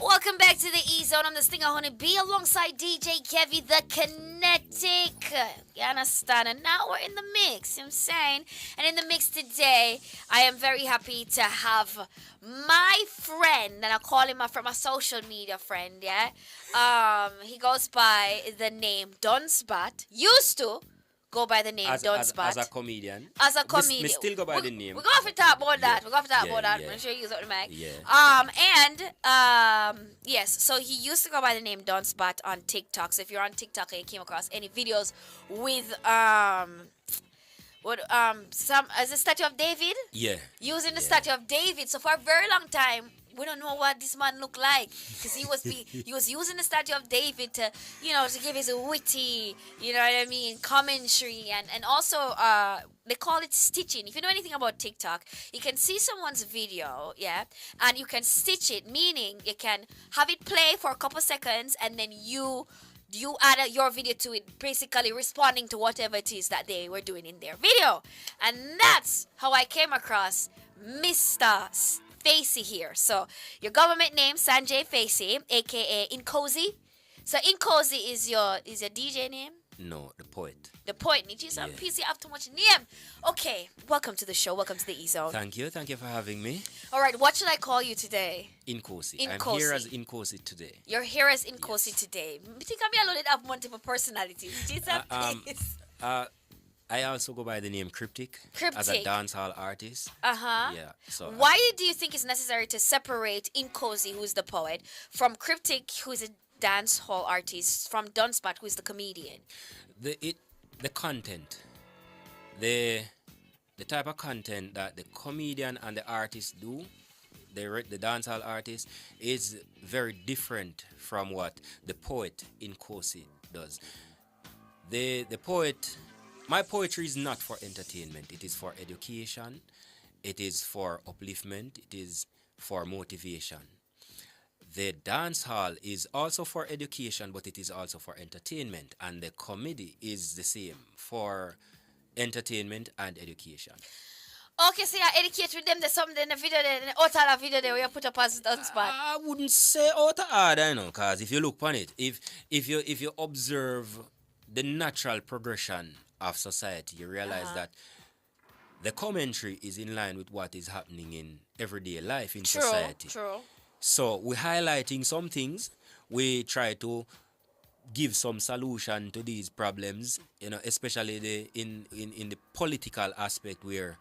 Welcome back to the E Zone. I'm the Stinger Honi B alongside DJ Kevy, the Kinetic. You understand? And now we're in the mix, you know what I'm saying? And in the mix today, I am very happy to have my friend, and I call him from a social media friend, yeah? He goes by the name Don Spot. Used to go by the name Don As Spot. a comedian. As a Me comedian. still go by the name. We're going to have to talk about that. Yeah. We're going to have to talk Yeah, about that. yeah. Make sure you use it on the mic. Yeah. Yes, so he used to go by the name Don Spot on TikTok. So if you're on TikTok and you came across any videos with some as a statue of David, Yeah. using the Yeah. statue of David. So for a very long time, we don't know what this man looked like because he was using the statue of David to to give his witty what I mean commentary and also they call it stitching. If you know anything about TikTok, you can see someone's video, yeah, and you can stitch it, meaning you can have it play for a couple seconds and then you add your video to it, basically responding to whatever it is that they were doing in their video. And that's how I came across Mr. Facey here. So your government name Sanjay Facey, aka Inkosi. So Inkosi is your DJ name? No, the poet. The poet. Need you some Yeah. PC have too much name. Okay, welcome to the show. Welcome to the E Zone. Thank you. Thank you for having me. All right, what should I call you today? Inkosi. Inkosi. I'm here as Inkosi today. You're here as Inkosi today. I think I'm alone have multiple personalities. Jesus, please. I also go by the name Cryptic. As a Cryptic. dancehall artist. Uh-huh. Yeah. So Why do you think it's necessary to separate Inkosi, who's the poet, from Cryptic, who's a dance hall artist, from Dunspot, who's the comedian? the content, the type of content that the comedian and the artist do, the dancehall artist, is very different from what the poet Inkosi does. The poet, my poetry is not for entertainment. It is for education. It is for upliftment. It is for motivation. The dance hall is also for education, but it is also for entertainment. And the comedy is the same for entertainment and education. Okay, so you educate with them. There's something in the video there, in the outside video there, where you put up as Dunspot. I wouldn't say out of order, because if you look upon it, if you observe the natural progression of society, you realize that the commentary is in line with what is happening in everyday life in society. True. So we're highlighting some things. We try to give some solution to these problems, especially in the political aspect where,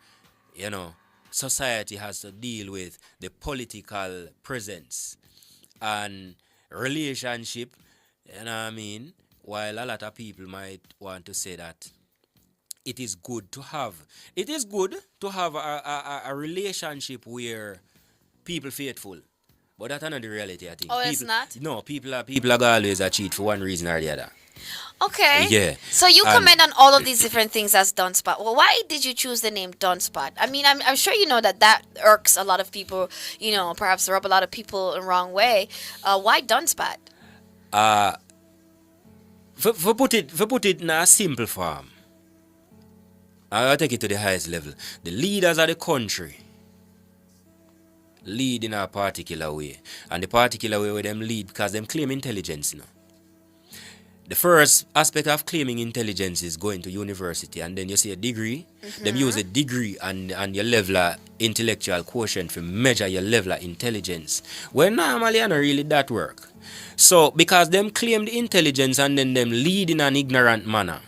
society has to deal with the political presence and relationship, you know what I mean? While a lot of people might want to say that it is good to have a relationship where people faithful. But that's not the reality, I think. Oh, it's not? No, people are gonna always cheat for one reason or the other. Okay. Yeah. So you And- comment on all of these different things as Dunspot. Well, why did you choose the name Dunspot? I mean, I'm sure you know that irks a lot of people, perhaps rub a lot of people in the wrong way. Why Dunspot? For put it in a simple form, I'll take it to the highest level. The leaders of the country lead in a particular way. And the particular way where them lead because them claim intelligence, The first aspect of claiming intelligence is going to university, and then you see a degree. Them use a degree and your level of intellectual quotient to measure your level of intelligence. Well, normally, not really that work. So, because them claim the intelligence and then them lead in an ignorant manner,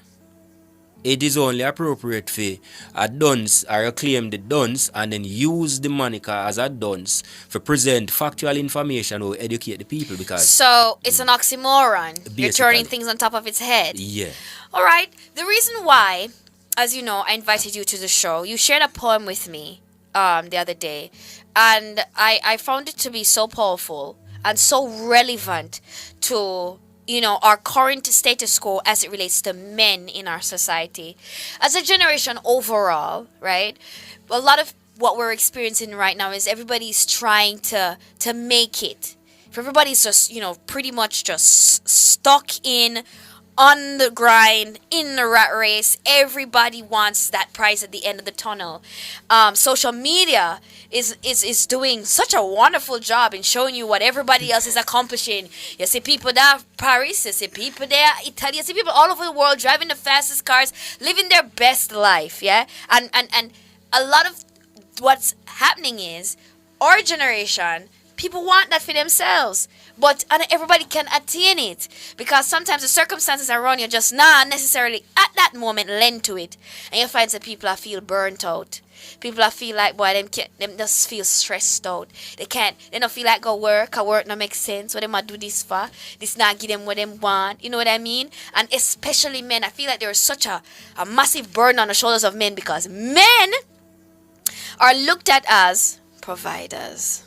it is only appropriate for a dunce or claim the dunce and then use the moniker as a dunce for present factual information or educate the people because So it's an oxymoron. You're turning Basically. things on top of its head. yeah. All right. The reason why, as you know, I invited you to the show, you shared a poem with me the other day, and I found it to be so powerful and so relevant to our current status quo as it relates to men in our society. As a generation overall, right? A lot of what we're experiencing right now is everybody's trying to make it. Everybody's just, pretty much just stuck in on the grind, in the rat race. Everybody wants that prize at the end of the tunnel. Social media is doing such a wonderful job in showing you what everybody else is accomplishing. You see people there Paris, you see people there Italy, you see people all over the world driving the fastest cars, living their best life, yeah? And a lot of what's happening is our generation, people want that for themselves, but and everybody can attain it because sometimes the circumstances around you just not necessarily at that moment lend to it, and you find that people are feel burnt out. People are feel like boy them just feel stressed out. They don't feel like go work. Cause work not make sense. What them a do this for? This not give them what them want. You know what I mean? And especially men, I feel like there is such a massive burden on the shoulders of men because men are looked at as providers.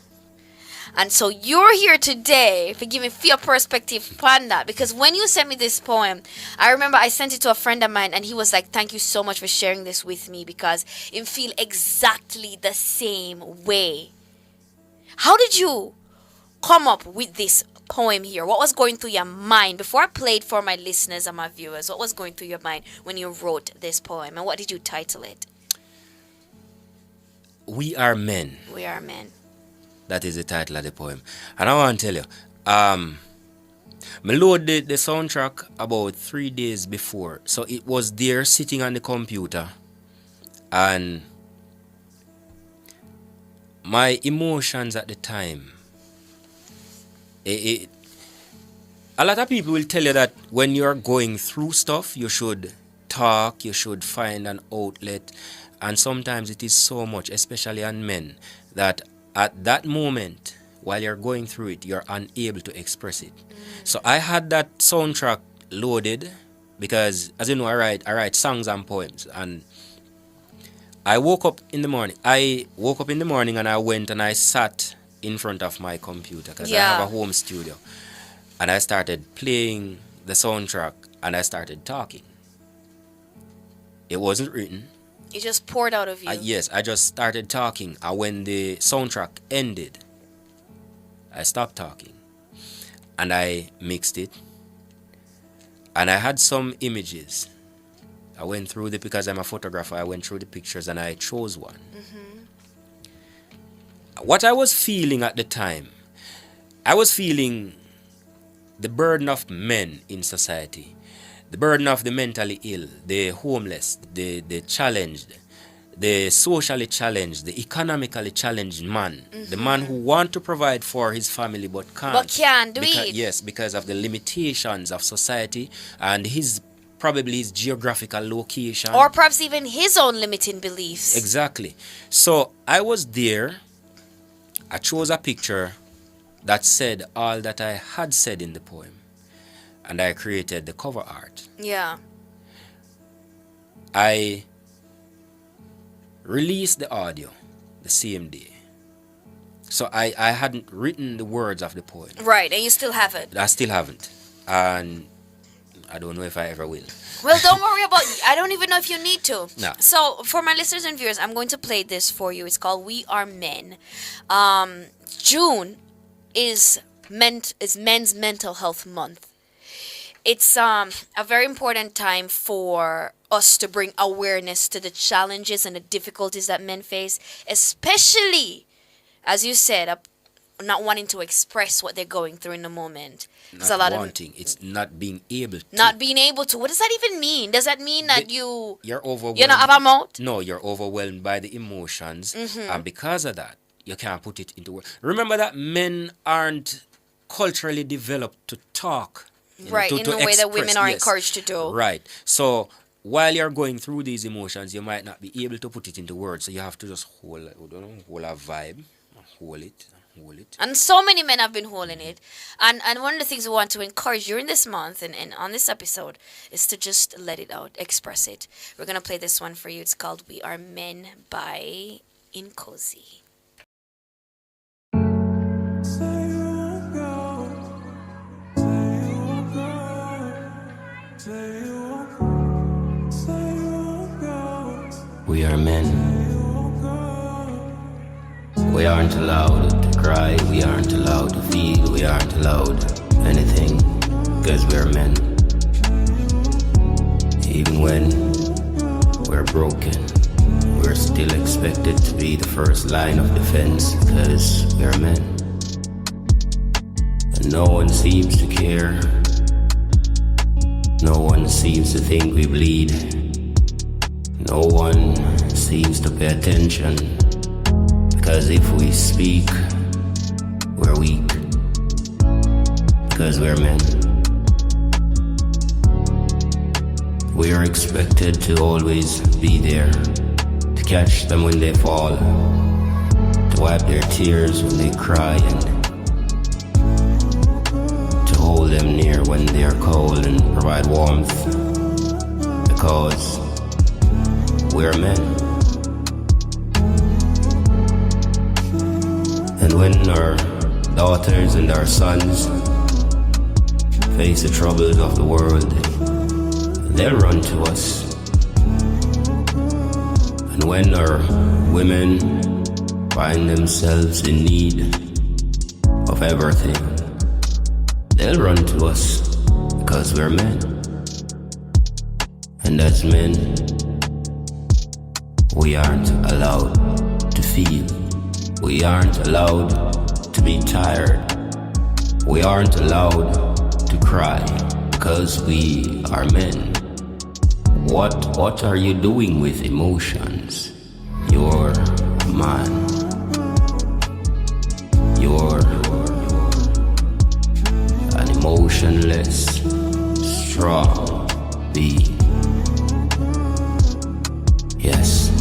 And so you're here today for giving your perspective on that. Because when you sent me this poem, I remember I sent it to a friend of mine and he was like, thank you so much for sharing this with me because it feel exactly the same way. How did you come up with this poem here? What was going through your mind? Before I played for my listeners and my viewers, what was going through your mind when you wrote this poem? And what did you title it? We Are Men. We Are Men. That is the title of the poem. And I want to tell you, I loaded the soundtrack about 3 days before. So it was there sitting on the computer. And my emotions at the time, a lot of people will tell you that when you're going through stuff, you should talk, you should find an outlet. And sometimes it is so much, especially on men, that at that moment, while you're going through it, you're unable to express it. So I had that soundtrack loaded because, as you know, I write songs and poems. And I woke up in the morning. And I went and I sat in front of my computer because I have a home studio. And I started playing the soundtrack and I started talking. It wasn't written. It just poured out of you. Yes, I just started talking. And when the soundtrack ended, I stopped talking. And I mixed it. And I had some images. I went through because I'm a photographer, I went through the pictures and I chose one. What I was feeling at the time, I was feeling the burden of men in society. The burden of the mentally ill, the homeless, the challenged, the socially challenged, the economically challenged man. The man who wants to provide for his family but can't. But can't do it. Yes, because of the limitations of society and probably his geographical location. Or perhaps even his own limiting beliefs. Exactly. So I was there. I chose a picture that said all that I had said in the poem. And I created the cover art. Yeah. I released the audio the same day. So I hadn't written the words of the poem. Right, and you still haven't. I still haven't. And I don't know if I ever will. Well, don't worry about it. I don't even know if you need to. No. So, for my listeners and viewers, I'm going to play this for you. It's called We Are Men. June is Men's Mental Health Month. It's a very important time for us to bring awareness to the challenges and the difficulties that men face, especially, as you said, not wanting to express what they're going through in the moment. Not wanting. It's not being able to. Not being able to. What does that even mean? Does that mean that you're overwhelmed? You not have a mouth? No, you're overwhelmed by the emotions. And because of that, you can't put it into words. Remember that men aren't culturally developed to talk. Right, in the way that women are encouraged to do. Right. So while you're going through these emotions, you might not be able to put it into words. So you have to just hold a vibe, hold it. And so many men have been holding it. And one of the things we want to encourage during this month and on this episode is to just let it out, express it. We're going to play this one for you. It's called We Are Men by Inkosi. We are men. We aren't allowed to cry, we aren't allowed to feel, we aren't allowed anything, because we are men. Even when we're broken, we're still expected to be the first line of defense because we're men. And no one seems to care. No one seems to think we bleed. No one seems to pay attention. Because if we speak, we're weak. Because we're men. We are expected to always be there, to catch them when they fall, to wipe their tears when they cry, and to hold them near when they are cold and provide warmth, because we're men. And when our daughters and our sons face the troubles of the world, they'll run to us. And when our women find themselves in need of everything, they'll run to us because we're men. And as men, we aren't allowed to feel. We aren't allowed to be tired. We aren't allowed to cry because we are men. What are you doing with emotions? You're a man. You're an emotionless, strong being. Yes,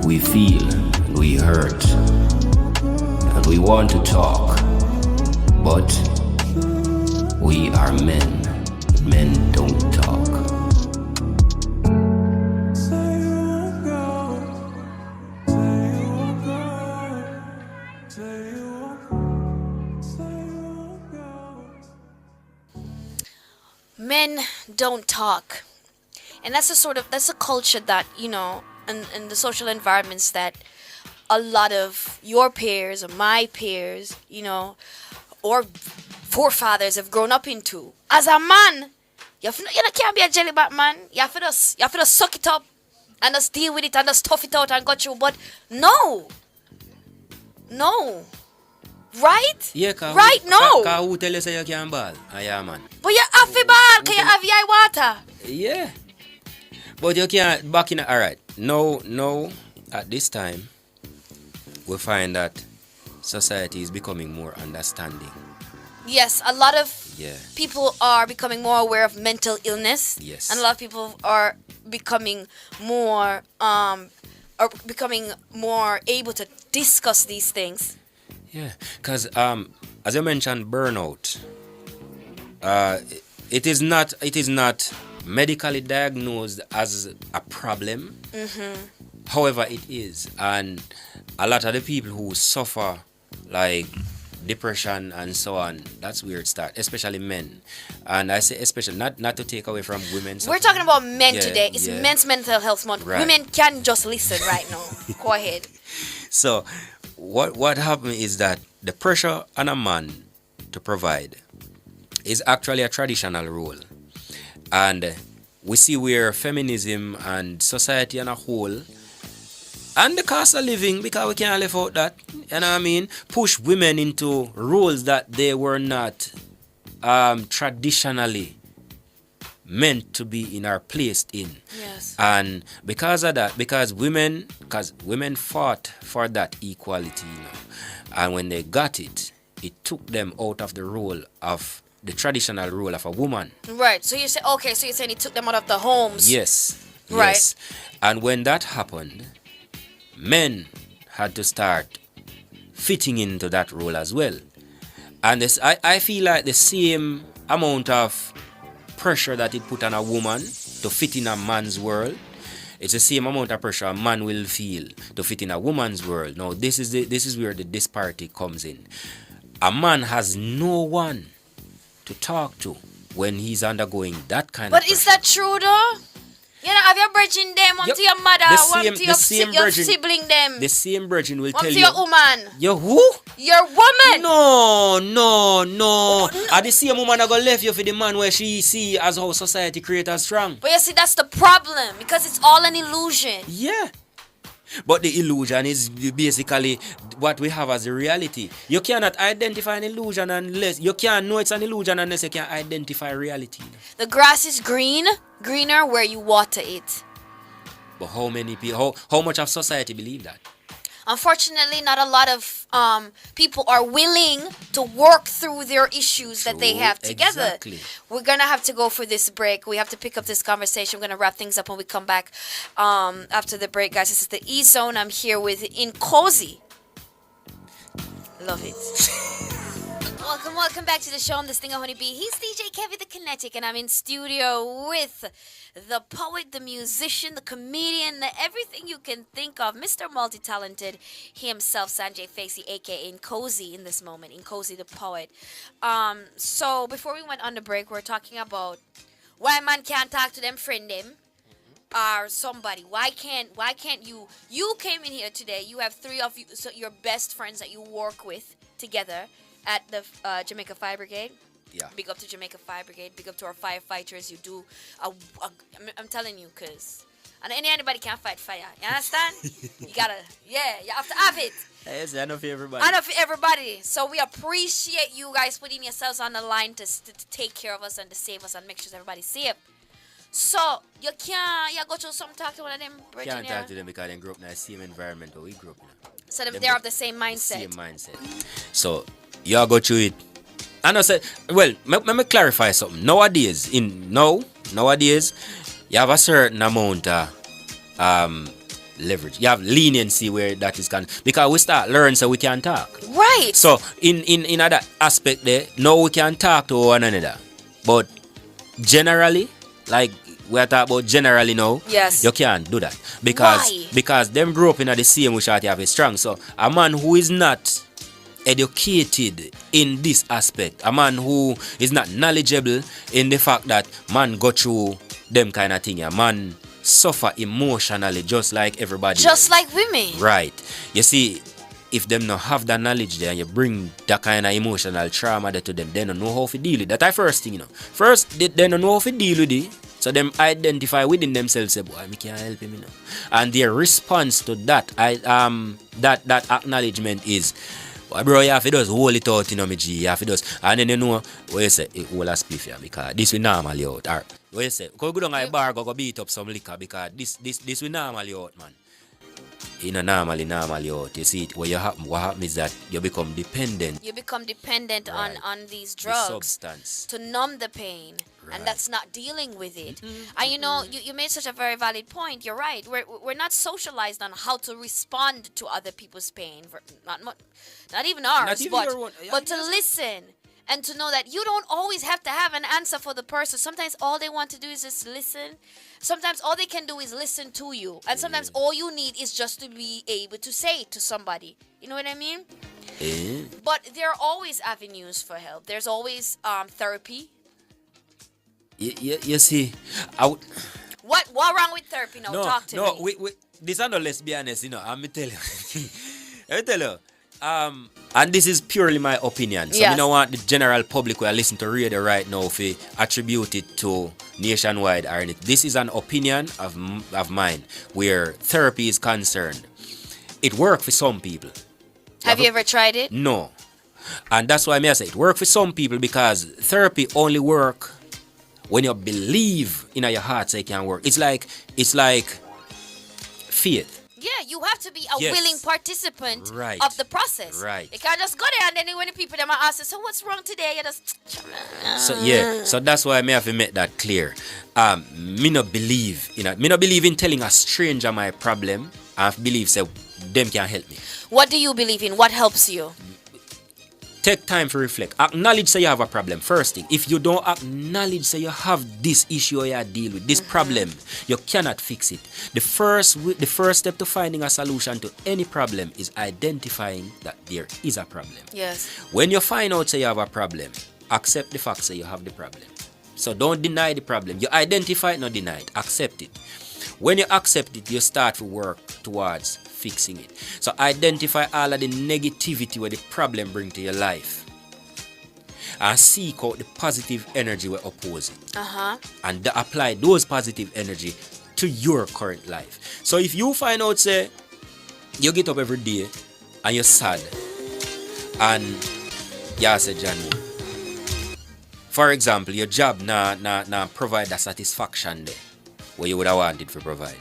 we feel and we hurt and we want to talk, but we are men. Men don't talk. Men don't talk. And that's a culture that, in the social environments that a lot of your peers or my peers, or forefathers have grown up into. As a man, you can't be a jelly back man. You have to just suck it up and just deal with it and just tough it out and go through. But no. Right? Yeah, right? No. Because who tell you say you can't ball? Yeah, man. But you have to ball because you have your water. Yeah. But you can't back in. Alright. No, at this time, we find that society is becoming more understanding. Yes, a lot of Yeah. people are becoming more aware of mental illness. Yes. And a lot of people are becoming more able to discuss these things. Yeah, because as you mentioned, burnout. It is not medically diagnosed as a problem. However, it is, and a lot of the people who suffer like depression and so on, that's where it starts, especially men. And I say especially, not to take away from women. We're talking about men Yeah, today. It's yeah. Men's Mental Health Month. Right. Women can just listen right now. Go ahead. So what happened is that the pressure on a man to provide is actually a traditional role. And we see where feminism and society on a whole, and the cost of living, because we can't live out that, you know what I mean, push women into roles that they were not traditionally meant to be in or placed in. Yes. And because of that, because women fought for that equality, and when they got it, it took them out of the role of the traditional role of a woman. Right. So you say, okay, so you're saying it took them out of the homes. Yes. Right. Yes. And when that happened, men had to start fitting into that role as well. And I feel like the same amount of pressure that it put on a woman to fit in a man's world, it's the same amount of pressure a man will feel to fit in a woman's world. Now, this is where the disparity comes in. A man has no one to talk to when he's undergoing that kind of But pressure. is that true though? You know, have your bridging them, one to your mother, one to your sibling them. The same virgin will one tell to you. your woman. Your who? Your woman. No. Are the same woman that go left you for the man where she see as how society create us strong. But you see, that's the problem, because it's all an illusion. Yeah. But the illusion is basically what we have as a reality. You cannot identify an illusion unless you can't know it's an illusion unless you can identify reality. The grass is greener where you water it. But how many people, how much of society believe that? Unfortunately, not a lot of people are willing to work through their issues that they have together. Exactly. We're going to have to go for this break. We have to pick up this conversation. We're going to wrap things up when we come back after the break, guys. This is the E-Zone. I'm here with Inkosi. Love it. Welcome back to the show. I'm this thing of Honi B. He's DJ Kevin the Kinetic, and I'm in studio with the poet, the musician, the comedian, everything you can think of, Mr. Multi-Talented himself, Sanjay Facey, aka Inkosi in this moment, Inkosi the poet. So before we went on the break, we're talking about why man can't talk to them friend them or somebody. Why can't you came in here today, you have three of you, so your best friends that you work with together at the Jamaica Fire Brigade. Yeah. Big up to Jamaica Fire Brigade. Big up to our firefighters. You do. I'm telling you, cause and anybody can fight fire. You understand? You have to have it. Yes, I know for everybody. I know for everybody. So we appreciate you guys putting yourselves on the line to take care of us and to save us and make sure everybody's safe. So you go to some talk to one of them. Can't talk to them because they grew up in the same environment where we grew up in. So they're of the same mindset. Same mindset. So you go through it. And I said, well, let me clarify something. Nowadays, you have a certain amount of leverage. You have leniency where that is gone. Because we start learning so we can talk. Right. So in other aspect there, now we can talk to one another. But generally, like we are talking about generally now, yes, you can't do that. Why? Because them grew up in the same which are have it strong. So a man who is not educated in this aspect, a man who is not knowledgeable in the fact that man go through them kind of thing, a man suffer emotionally just like everybody just else. Like women, right? You see, if them not have that knowledge there and you bring that kind of emotional trauma there to them, they don't know how to deal with that. That's first thing, first they don't know how to deal with it, so them identify within themselves, say, boy, I can't help him, and their response to that that acknowledgement is, well, bro, you have to just hold it out, me G, you have to just, and then what you say, it will spliff here because this will normally out. Or what you say, go down a bar, go beat up some liquor because this will normally out, man. Normally out. You see it, what happens is that you become dependent. You become dependent on these drugs, substance, to numb the pain. Right. And that's not dealing with it. And you made such a very valid point. You're right. We're not socialized on how to respond to other people's pain. Not even ours, but to listen and to know that you don't always have to have an answer for the person. Sometimes all they want to do is just listen. Sometimes all they can do is listen to you. And sometimes all you need is just to be able to say it to somebody. You know what I mean? But there are always avenues for help. There's always therapy. You see, what wrong with therapy now? Talk to me. No, this are no, let's be honest, I'm tell you. Let me tell you. And this is purely my opinion. So I don't want the general public who are listening to radio right now to attribute it to Nationwide or anything. This is an opinion of mine where therapy is concerned. It works for some people. Have you ever tried it? No. And that's why I say it works for some people because therapy only works when you believe in your heart so it can work. It's like faith. Yeah, you have to be a willing participant of the process. Right. You can't just go there and then when the people them ask, so what's wrong today? You just So that's why I have to make that clear. Me not believe in telling a stranger my problem. I believe so them can help me. What do you believe in? What helps you? Take time to reflect. Acknowledge say you have a problem. First thing, if you don't acknowledge say you have this issue you deal with, this problem, you cannot fix it. The first step to finding a solution to any problem is identifying that there is a problem. Yes. When you find out say you have a problem, accept the fact say you have the problem. So don't deny the problem. You identify it, not deny it. Accept it. When you accept it, you start to work towards fixing it. So identify all of the negativity where the problem bring to your life. And seek out the positive energy we oppose it. And apply those positive energy to your current life. So if you find out, say, you get up every day and you're sad, and you say, Johnny, for example, your job nah provide the satisfaction there where you would have wanted to provide.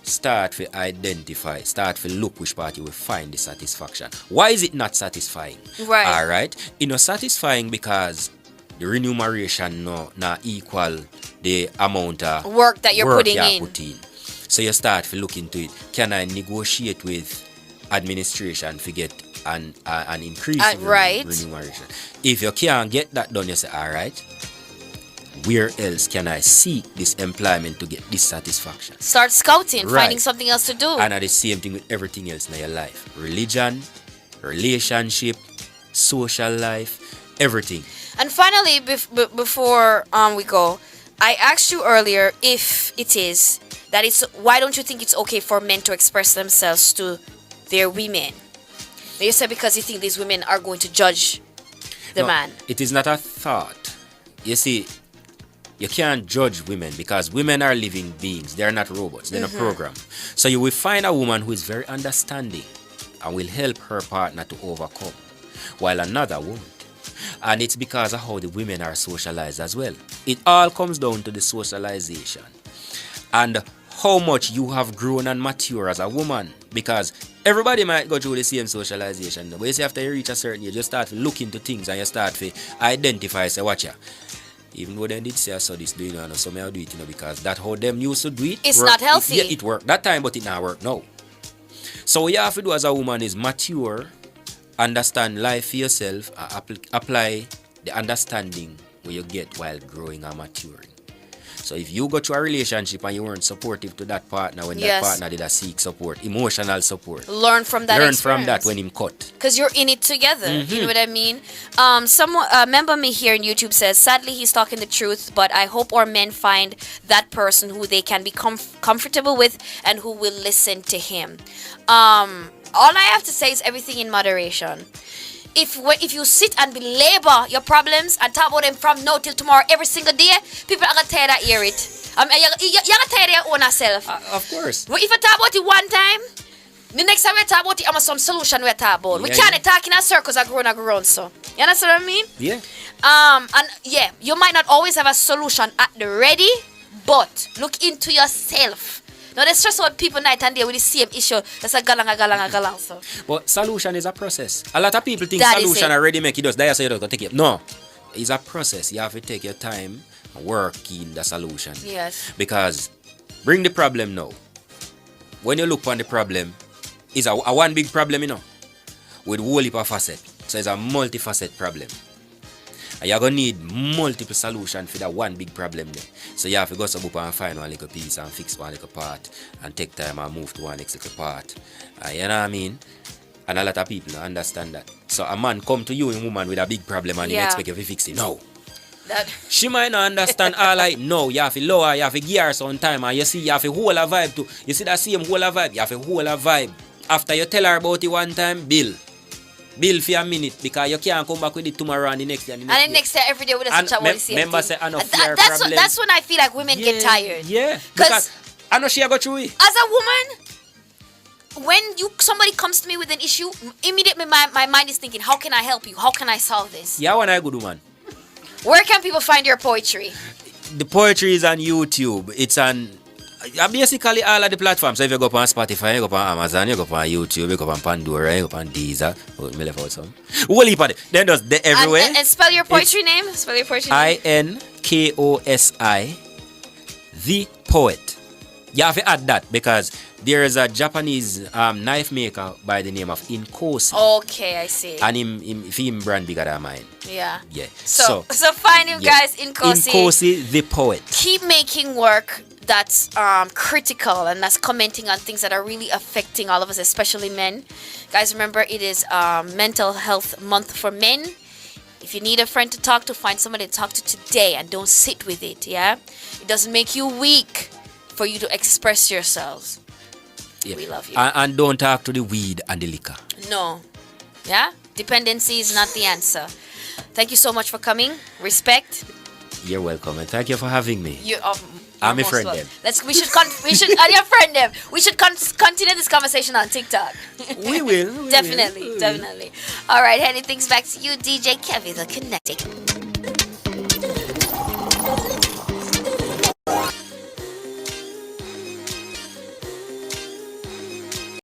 Start to identify, start to look which part you will find the satisfaction. Why is it not satisfying? Right. Alright. It's not satisfying because the remuneration not equal the amount of work that you're putting in. So you start to look into it. Can I negotiate with administration to get an increase in right. remuneration? If you can't get that done, you say, alright, where else can I seek this employment to get this satisfaction? Start scouting, Right. finding something else to do. And the same thing with everything else in your life. Religion, relationship, social life, everything. And finally, before we go, I asked you earlier if it is that it's, why don't you think it's okay for men to express themselves to their women? You said because you think these women are going to judge the No, man. It is not a thought. You see, you can't judge women because women are living beings. They are not robots. They're not programmed. So you will find a woman who is very understanding and will help her partner to overcome, while another won't. And it's because of how the women are socialized as well. It all comes down to the socialization and how much you have grown and mature as a woman. Because everybody might go through the same socialization. But you see, after you reach a certain age, you start to look into things and you start to identify, say, watch ya. Even though they did say I saw this doing it, so may I do it, because that how them used to do it. It's not healthy. It worked that time, but it not work now. So what you have to do as a woman is mature, understand life for yourself, and apply the understanding where you get while growing and maturing. So if you go through a relationship and you weren't supportive to that partner when that partner did seek support, emotional support, learn from that. Learn from that when him cut. Because you're in it together. You know what I mean? Someone, member me here on YouTube says, sadly he's talking the truth, but I hope our men find that person who they can be comfortable with and who will listen to him. All I have to say is everything in moderation. If you sit and belabor your problems and talk about them from now till tomorrow every single day, people are gonna tired of hear it. You're gonna tired of your own self. Of course. But if you talk about it one time, the next time we talk about it, I'm some solution we talk about. We can't talk in a circles and grown so. You understand what I mean? Yeah. And yeah, you might not always have a solution at the ready, but look into yourself. Now they stress out people night and day with the same issue. That's a galang so. But solution is a process. A lot of people think That solution already make it just die, so you don't take it. No, it's a process. You have to take your time and work in the solution. Yes. Because bring the problem now. When you look on the problem, it's a one big problem, with whole heap of facet. So it's a multifaceted problem. And you're going to need multiple solutions for that one big problem there. So you have to go up and find one little piece and fix one little part and take time and move to one next little part. You know what I mean? And a lot of people don't understand that. So a man come to you, a woman, with a big problem and you expect you to fix it. No. She might not understand all right. No, you have to lower, you have to gear some time, and you see, you have to hold a vibe too. You see that same hold a vibe, you have to hold a vibe. After you tell her about it one time, bill for a minute, because you can't come back with it tomorrow and the next day and the next day. And the next day, every day with us chat about the same remember thing. say, I know fear problem. That's when I feel like women get tired. Yeah, because I know she go through it. As a woman, when somebody comes to me with an issue, immediately my mind is thinking, how can I help you? How can I solve this? Yeah, when I good woman. Where can people find your poetry? The poetry is on YouTube. It's on basically all of the platforms. So if you go on Spotify, you go on Amazon, you go on YouTube, you go on Pandora, you go on Deezer. Oh, me left out some. We'll leave it. Then does the everywhere. And spell your poetry name. Spell your poetry name. Inkosi, the poet. You have to add that because there is a Japanese knife maker by the name of Inkosi. Okay, I see. And him brand bigger than mine. Yeah. Yeah. So find him, guys. Inkosi. Inkosi, the poet. Keep making work that's critical and that's commenting on things that are really affecting all of us, especially men. Guys, remember it is Mental Health Month for men. If you need a friend to talk to, find somebody to talk to today and don't sit with it. Yeah, it doesn't make you weak. for you to express yourselves. Yeah. We love you. And don't talk to the weed and the liquor. No. Yeah? Dependency is not the answer. Thank you so much for coming. Respect. You're welcome, and thank you for having me. I'm a friend them. We should and your friend them. We should continue this conversation on TikTok. We will. Definitely. All right, handing things back to you, DJ Kevin, the Kinetic